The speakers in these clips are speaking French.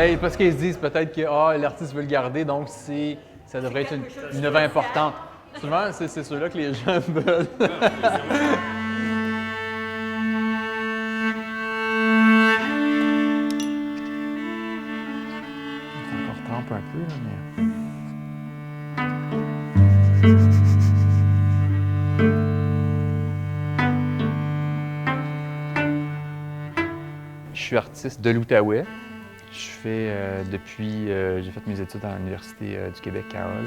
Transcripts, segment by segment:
Ben, parce qu'ils se disent peut-être que l'artiste veut le garder, donc ça devrait être une œuvre importante. Souvent, c'est ceux-là que les gens veulent. C'est encore trempe un peu, là, mais... Je suis artiste de l'Outaouais. Je fais j'ai fait mes études à l'Université du Québec à Hull.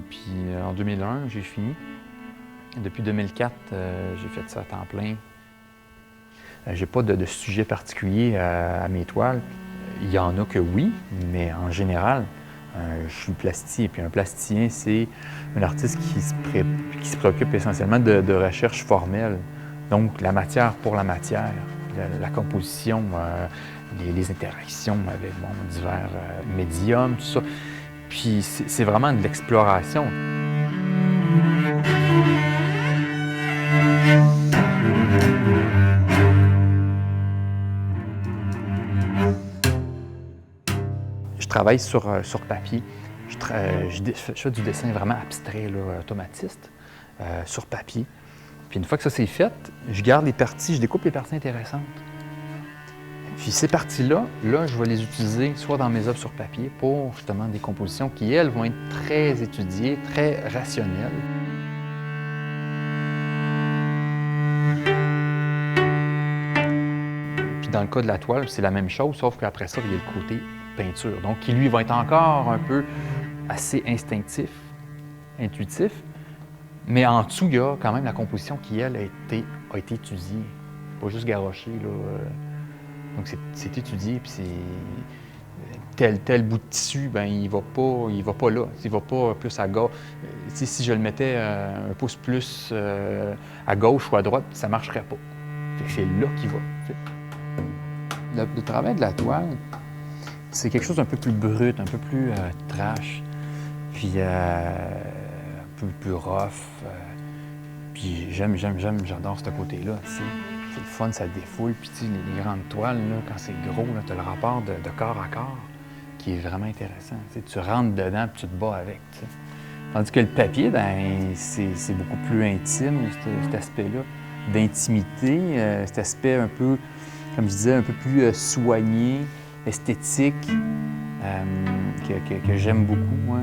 Puis en 2001, j'ai fini. Depuis 2004, j'ai fait ça à temps plein. J'ai pas de sujet particulier à mes toiles. Il y en a que oui, mais en général, je suis plasticien. Puis un plasticien, c'est un artiste qui se préoccupe essentiellement de recherche formelle. Donc la matière pour la matière, la composition, les interactions avec divers médiums, tout ça. Puis c'est vraiment de l'exploration. Je travaille sur papier. Je fais du dessin vraiment abstrait, là, automatiste, sur papier. Puis une fois que ça c'est fait, je garde les parties, je découpe les parties intéressantes. Puis ces parties-là, je vais les utiliser soit dans mes œuvres sur papier pour justement des compositions qui, elles, vont être très étudiées, très rationnelles. Puis dans le cas de la toile, c'est la même chose, sauf qu'après ça, il y a le côté peinture. Donc qui, lui, va être encore un peu assez instinctif, intuitif. Mais en dessous, il y a quand même la composition qui, elle, a été étudiée. Pas juste garoché, là. Donc c'est étudié, puis c'est tel bout de tissu, ben il va pas là. Il va pas plus à gauche. Si je le mettais un pouce plus à gauche ou à droite, ça marcherait pas. C'est là qu'il va. Le travail de la toile, c'est quelque chose d'un peu plus brut, un peu plus trash, puis un peu plus rough. Puis j'adore ce côté-là. C'est le fun, ça défoule. Puis les grandes toiles, là, quand c'est gros, tu as le rapport de corps à corps qui est vraiment intéressant. Tu rentres dedans puis tu te bats avec. T'sais. Tandis que le papier, ben, c'est beaucoup plus intime, cet aspect-là, d'intimité, cet aspect un peu, comme je disais, un peu plus soigné, esthétique, que j'aime beaucoup. Moi.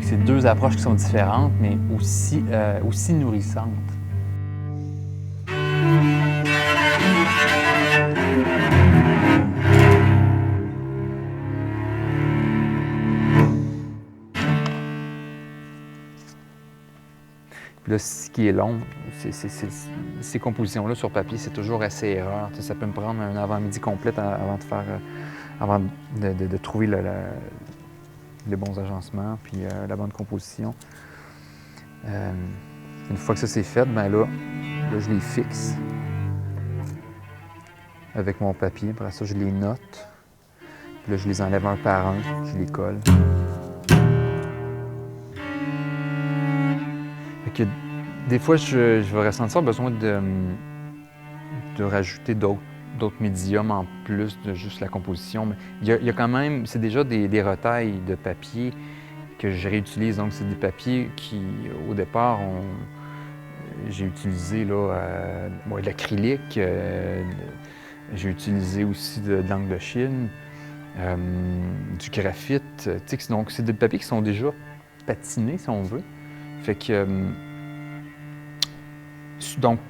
C'est deux approches qui sont différentes, mais aussi nourrissantes. Puis là, ce qui est long, ces compositions-là sur papier, c'est toujours assez erreur. Ça peut me prendre un avant-midi complet avant de trouver les bons agencements, puis la bonne composition. Une fois que ça c'est fait, ben là, je les fixe avec mon papier. Après ça, je les note. Puis là, je les enlève un par un, je les colle. Fait que, des fois, je vais ressentir besoin de rajouter d'autres médiums en plus de juste la composition. Mais il y a quand même, c'est déjà des retailles de papier que je réutilise. Donc, c'est des papiers qui, au départ, j'ai utilisé là, de l'acrylique, j'ai utilisé aussi de l'encre de Chine, du graphite. Donc, c'est des papiers qui sont déjà patinés, si on veut. Fait que, donc,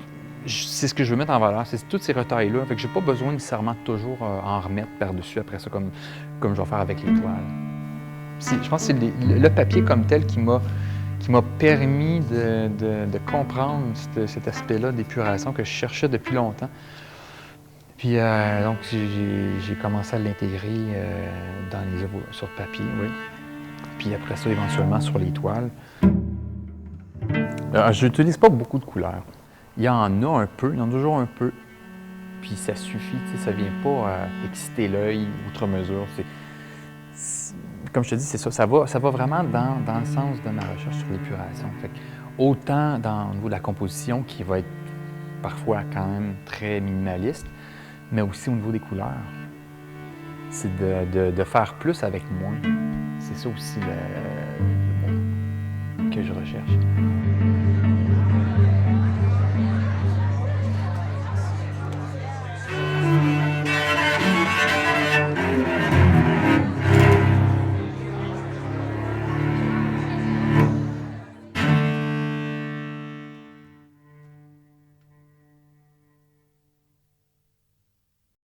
c'est ce que je veux mettre en valeur, c'est toutes ces retailles-là. Fait que j'ai pas besoin nécessairement de toujours en remettre par-dessus après ça, comme je vais faire avec les toiles. Je pense que c'est le papier comme tel qui m'a permis de comprendre cet aspect-là d'épuration que je cherchais depuis longtemps. Puis donc, j'ai commencé à l'intégrer dans les œuvres sur papier, oui. Puis après ça, éventuellement, sur les toiles. Je n'utilise pas beaucoup de couleurs. Il y en a un peu, il y en a toujours un peu. Puis ça suffit, ça ne vient pas exciter l'œil outre mesure. Comme je te dis, c'est ça. Ça va vraiment dans le sens de ma recherche sur l'épuration. Autant au niveau de la composition, qui va être parfois quand même très minimaliste, mais aussi au niveau des couleurs. c'est de faire plus avec moins. C'est ça aussi le mot que je recherche.